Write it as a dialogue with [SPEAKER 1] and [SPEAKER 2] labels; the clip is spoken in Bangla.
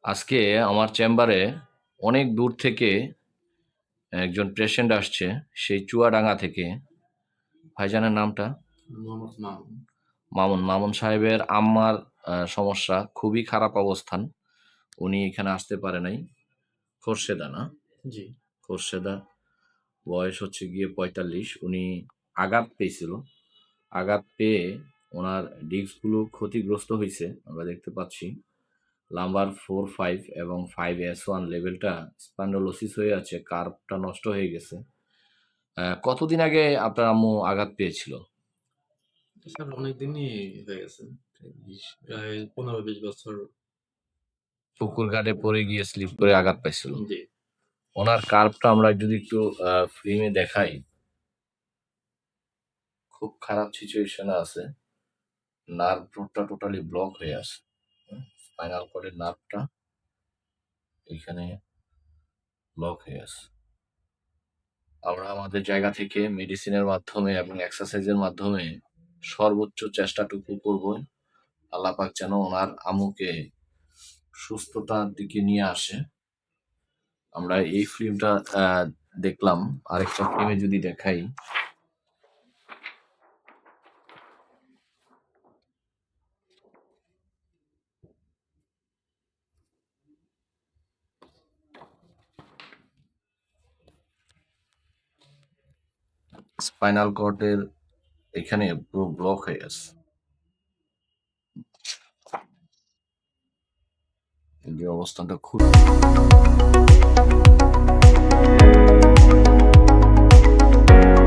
[SPEAKER 1] আজকে আমার চেম্বারে অনেক দূর থেকে একজন পেশেন্ট আসছে, সেই চুয়াডাঙ্গা থেকে। ভাইজানের নামটা?
[SPEAKER 2] মোহাম্মদ মামুন।
[SPEAKER 1] মামুন সাহেবের আম্মার সমস্যা, খুবই খারাপ অবস্থান। উনি এখানে আসতে পারে নাই। খোরশেদা না?
[SPEAKER 2] জি।
[SPEAKER 1] খোরশেদা। বয়স হচ্ছে গিয়ে ৪৫। উনি আঘাত পেয়েছিল। আঘাত পেয়ে ওনার ডিস্কগুলো ক্ষতিগ্রস্ত হয়েছে, আমরা দেখতে পাচ্ছি। নাম্বার 4, 5 এবং 5S1 লেভেলটা স্পন্ডলোসিস হয়ে আছে, কার্ভটা নষ্ট হয়ে গেছে। কতদিন আগে আপনার আম্মু আঘাত পেয়েছিল?
[SPEAKER 2] স্যার অনেকদিনই হয়ে গেছে। প্রায় ১৫-২০ বছর।
[SPEAKER 1] পুকুর ঘাটে পড়ে গিয়ে স্লিপ করে আঘাত পাইছিল।
[SPEAKER 2] জি।
[SPEAKER 1] ওনার কার্ভটা আমরা যদি একটু ফিল্মে দেখাই, খুব খারাপ সিচুয়েশনে আছে। নার্ভ রুটটা টোটালি ব্লক হয়ে আছে। স্পাইনাল কর্ডের নার্ভটা এখানে ব্লক হয়ে আছে। আমরা আমাদের জায়গা থেকে মেডিসিনের মাধ্যমে এবং এক্সারসাইজের মাধ্যমে সর্বোচ্চ চেষ্টাটুকু করব, আল্লাহ পাক যেন ওনার আম্মুকে সুস্থতার দিকে নিয়ে আসে। আমরা এই ফিল্মটা দেখলাম। আরেকটা ফিল্মে যদি দেখাই, স্পাইনাল কর্ডের এখানে পুরো ব্লক হয়ে গেছে। এই যে অবস্থানটা খুব